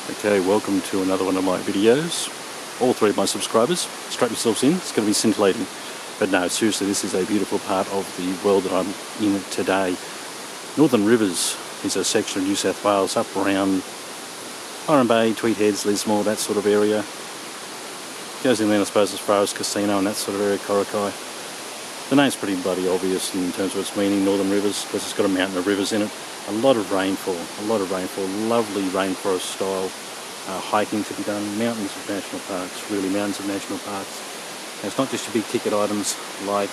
Okay, welcome to another one of my videos. All three of my subscribers, strap yourselves in, it's going to be scintillating. But no, seriously, this is a beautiful part of the world that I'm in today. Northern Rivers is a section of New South Wales up around Byron Bay, Tweed Heads, Lismore, that sort of area. Goes in then I suppose as far as Casino and that sort of area, Corokai. The name's pretty bloody obvious in terms of its meaning, Northern Rivers, because it's got a mountain of rivers in it. A lot of rainfall, lovely rainforest style hiking to be done. Mountains of national parks, really mountains of national parks. And it's not just your big ticket items like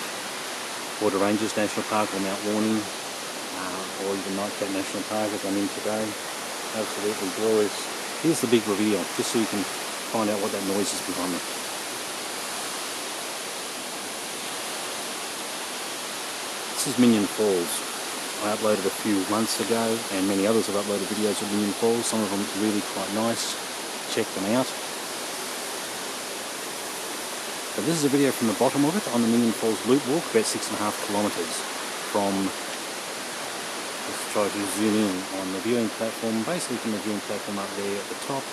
Border Ranges National Park or Mount Warning or even Nightcap National Park as I'm in today. Absolutely glorious. Here's the big reveal, just so you can find out what that noise is behind me. This is Minyon Falls. I uploaded a few months ago, and many others have uploaded videos of Minyon Falls, some of them really quite nice. Check them out. But this is a video from the bottom of it on the Minyon Falls Loop Walk, about 6.5 kilometres from, let's try to zoom in on the viewing platform, basically from the viewing platform up there at the top.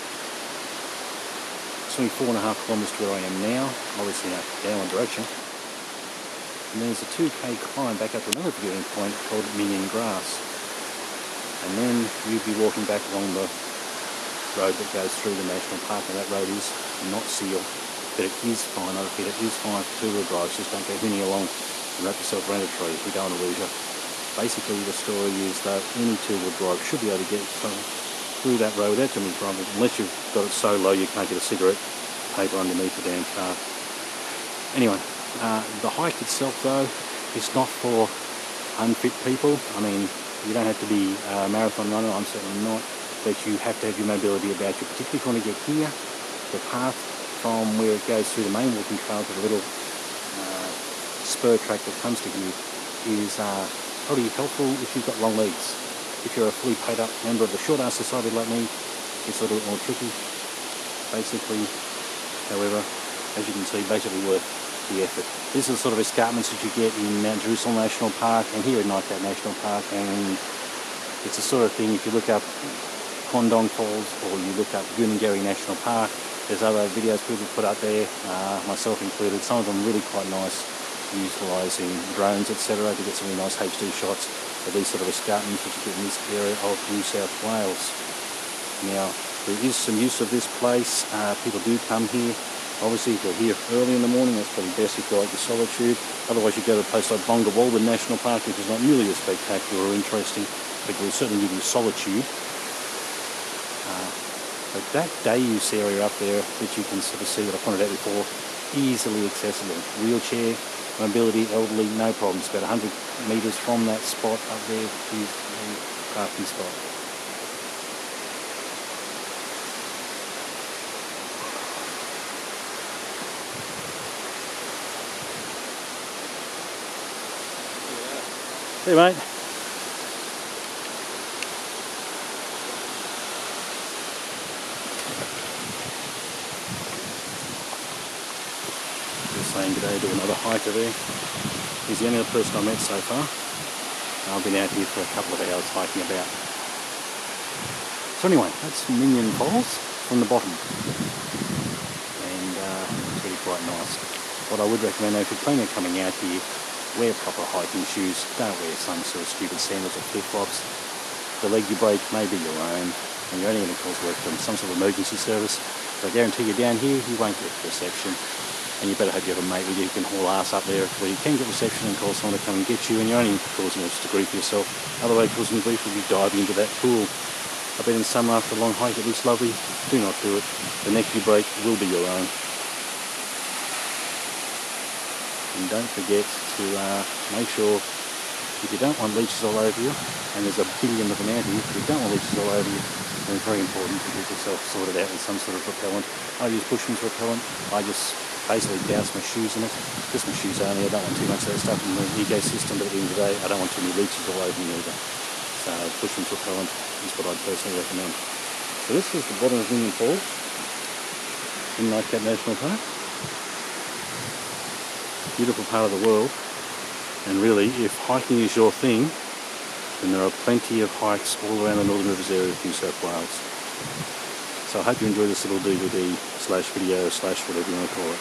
It's only 4.5 kilometres to where I am now, obviously in a downward direction. And then there's a 2k climb back up to another viewing point called Minyon Grass. And then you'd be walking back along the road that goes through the national park, and that road is not sealed, but it is fine. I repeat, it is fine for two-wheel drives. Just don't go hinny along and wrap yourself around a tree. We don't want to lose you. Basically the story is that any two-wheel drive should be able to get through that road without too many problems, unless you've got it so low you can't get a cigarette paper underneath the damn car. Anyway, the hike itself though is not for unfit people. I mean, you don't have to be a marathon runner, I'm certainly not, but you have to have your mobility about you, particularly if you want to get here. The path from where it goes through the main walking trail to the little spur track that comes to here is probably helpful if you've got long legs. If you're a fully paid up member of the short ass society like me, it's a little bit more tricky. Basically, however, as you can see, basically worth the effort. These are the sort of escarpments that you get in Mount Jerusalem National Park and here in Nightcap National Park, and it's the sort of thing, if you look up Condong Falls or you look up Goonangary National Park, there's other videos people put up there, myself included. Some of them really quite nice, utilising drones etc. to get some really nice HD shots of these sort of escarpments that you get in this area of New South Wales. Now, there is some use of this place. People do come here. Obviously, if you're here early in the morning, that's probably best if you like the solitude. Otherwise, you go to a place like Bongawalbin National Park, which is not nearly as spectacular or interesting, but will certainly give you solitude. But that day use area up there, which you can sort of see that I pointed out before, easily accessible. Wheelchair, mobility, elderly, no problems. About 100 metres from that spot up there is a parking spot. Hey mate. Just saying good day to another hiker there. He's the only other person I met so far. I've been out here for a couple of hours hiking about. So anyway, that's Minyon Falls from the bottom. And it's really quite nice. What I would recommend though, if you're planning on coming out here, wear proper hiking shoes, don't wear some sort of stupid sandals or flip-flops. The leg you break may be your own, and you're only going to cause work from some sort of emergency service. So I guarantee you down here, you won't get reception, and you better hope you have a mate with you who can haul ass up there where you can get reception and call someone to come and get you, and you're only causing just a grief for yourself. Otherwise, causing grief would be diving into that pool. I bet in summer after a long hike it looks lovely. Do not do it. The neck you break will be your own. And don't forget to make sure, if you don't want leeches all over you, and there's a billion of them out here, if you don't want leeches all over you, then it's very important to get yourself sorted out with some sort of repellent. I use Bushman's repellent. I just basically douse my shoes in it. Just my shoes only. I don't want too much of that stuff in the ecosystem, but at the end of the day, I don't want too many leeches all over me either. So Bushman's repellent is what I'd personally recommend. So this is the bottom of Minyon Falls in Nightcap National Park. Beautiful part of the world, and really if hiking is your thing, then there are plenty of hikes all around the Northern Rivers area of New South Wales. So I hope you enjoy this little DVD slash video slash whatever you want to call it.